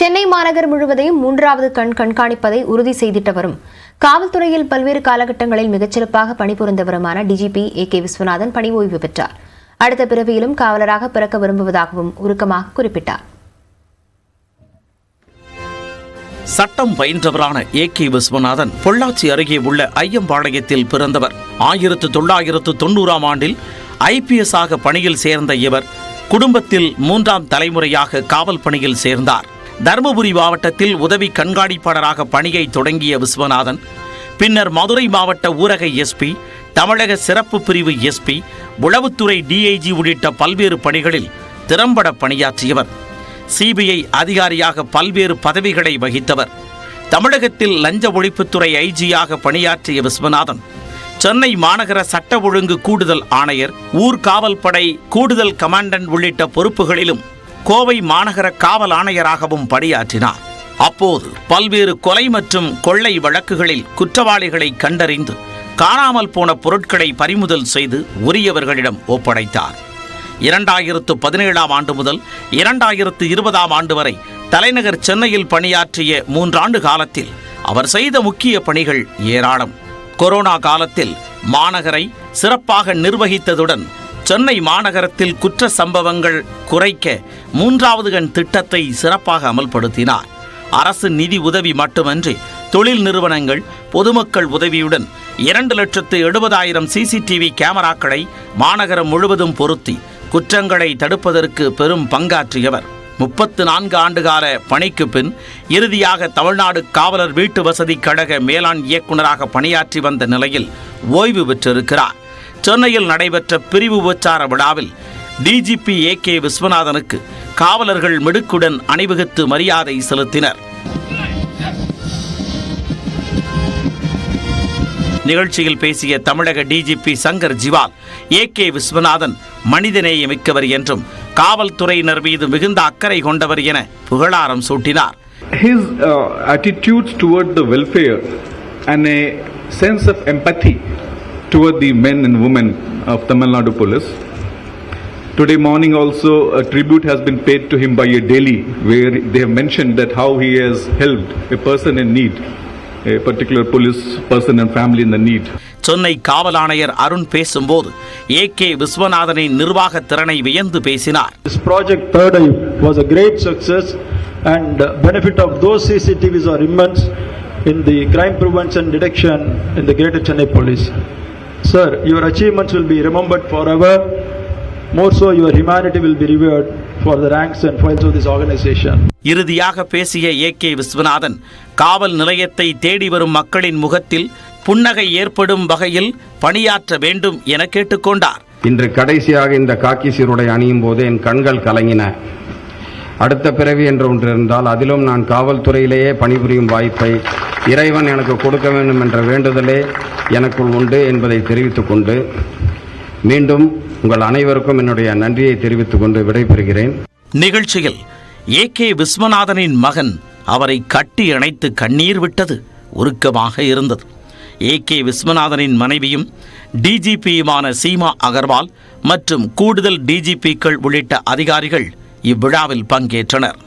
சென்னை மாநகர் முழுவதையும் மூன்றாவது கண்காணிப்பதை உறுதி செய்திட்டு வரும் காவல்துறையில் பல்வேறு காலகட்டங்களில் மிகச்சிறப்பாக பணிபுரிந்து வருமான டிஜிபி AK விஸ்வநாதன் பணி ஓய்வு பெற்றார். அடுத்த பிறவியிலும் காவலராக பிறக்க விரும்புவதாகவும் உருக்கமாக குறிப்பிட்டார். சட்டம் பயின்றவரான AK விஸ்வநாதன் பொள்ளாச்சி அருகே உள்ள ஐயம்பாளையத்தில் பிறந்தவர். 1990ஆம் ஆண்டில் IPS ஆக பணியில் சேர்ந்த இவர் குடும்பத்தில் 3ஆம் தலைமுறையாக காவல் பணியில் சேர்ந்தார். தருமபுரி மாவட்டத்தில் உதவி கண்காணிப்பாளராக பணியை தொடங்கிய விஸ்வநாதன் பின்னர் மதுரை மாவட்ட ஊரக SP, தமிழக சிறப்பு பிரிவு SP, உளவுத்துறை DIG உள்ளிட்ட பல்வேறு பணிகளில் திறம்பட பணியாற்றியவர். CBI அதிகாரியாக பல்வேறு பதவிகளை வகித்தவர். தமிழகத்தில் லஞ்ச ஒழிப்புத்துறை IG-யாக பணியாற்றிய விஸ்வநாதன் சென்னை மாநகர சட்ட ஒழுங்கு கூடுதல் ஆணையர், ஊர்காவல் படை கூடுதல் கமாண்டன்ட் உள்ளிட்ட பொறுப்புகளிலும் கோவை மாநகர காவல் ஆணையராகவும் பணியாற்றினார். அப்போது பல்வேறு கொலை மற்றும் கொள்ளை வழக்குகளில் குற்றவாளிகளை கண்டறிந்து காணாமல் போன பொருட்களை பறிமுதல் செய்து உரியவர்களிடம் ஒப்படைத்தார். 2017ஆம் ஆண்டு முதல் 2020ஆம் ஆண்டு வரை தலைநகர் சென்னையில் பணியாற்றிய 3 ஆண்டு காலத்தில் அவர் செய்த முக்கிய பணிகள் ஏராளம். கொரோனா காலத்தில் மாநகரை சிறப்பாக நிர்வகித்ததுடன் சென்னை மாநகரத்தில் குற்ற சம்பவங்கள் குறைக்க 3வது கண் திட்டத்தை சிறப்பாக அமல்படுத்தினார். அரசு நிதி உதவி மட்டுமன்றி தொழில் நிறுவனங்கள் பொதுமக்கள் உதவியுடன் 2,70,000 CCTV கேமராக்களை மாநகரம் முழுவதும் பொருத்தி குற்றங்களை தடுப்பதற்கு பெரும் பங்காற்றியவர். 34 ஆண்டுகால பணிக்கு பின் இறுதியாக தமிழ்நாடு காவலர் வீட்டு வசதி கழக மேலாண் இயக்குநராக பணியாற்றி வந்த நிலையில் ஓய்வு பெற்றிருக்கிறார். சென்னையில் நடைபெற்ற பிரிவு உபச்சார விழாவில் DGP AK விஸ்வநாதனுக்கு காவலர்கள் மிடுக்குடன் அணிவகுத்து மரியாதை செலுத்தினர். நிகழ்ச்சியில் பேசிய தமிழக DGP சங்கர் ஜிவால் AK விஸ்வநாதன் மனிதநேயமிக்கவர் என்றும் காவல்துறையினர் மீது மிகுந்த அக்கறை கொண்டவர் என புகழாரம் சூட்டினார். His attitudes toward the welfare and a sense of empathy toward the men and women of Tamil Nadu Police. Today morning also a tribute has been paid to him by a daily where they have mentioned that how he has helped a person in need, a particular police person and family in the need. Chennai காவல் ஆணையர் அருண் பேசும்போது AK விஸ்வநாதனின் நிர்வாக திறனை வியந்து பேசினார். This project Third Eye was a great success and benefit of those CCTVs are immense in the crime prevention detection in the Greater Chennai Police. Sir, your achievements will be remembered forever. More so, your humanity will be revered for the ranks and files of this organization. இறுதியாக பேசிய AK Viswanathan காவல் நிலையத்தை தேடி வரும் மக்களின் முகத்தில் புன்னகை ஏற்படும் வகையில் பணியாற்ற வேண்டும் என கேட்டுக்கொண்டார். இன்று கடைசியாக இந்த காக்கி சீருடை அணியும் போது என் கண்கள் கலங்கின. அடுத்த பிறவி என்று ஒன்று இருந்தால் அதிலும் நான் காவல்துறையிலேயே பணிபுரியும் வாய்ப்பை இறைவன் எனக்கு கொடுக்க வேண்டும் என்ற வேண்டுதலே எனக்குள் உண்டு என்பதை தெரிவித்துக் கொண்டு மீண்டும் உங்கள் அனைவருக்கும் என்னுடைய நன்றியை தெரிவித்துக் கொண்டு விடைபெறுகிறேன். நிகழ்ச்சியில் AK விஸ்வநாதனின் மகன் அவரை கட்டி அணைத்து கண்ணீர் விட்டது உருக்கமாக இருந்தது. AK விஸ்வநாதனின் மனைவியும் DGPயுமான சீமா அகர்வால் மற்றும் கூடுதல் DGPக்கள் உள்ளிட்ட அதிகாரிகள் இவ்விழாவில் பங்கேற்றனர்.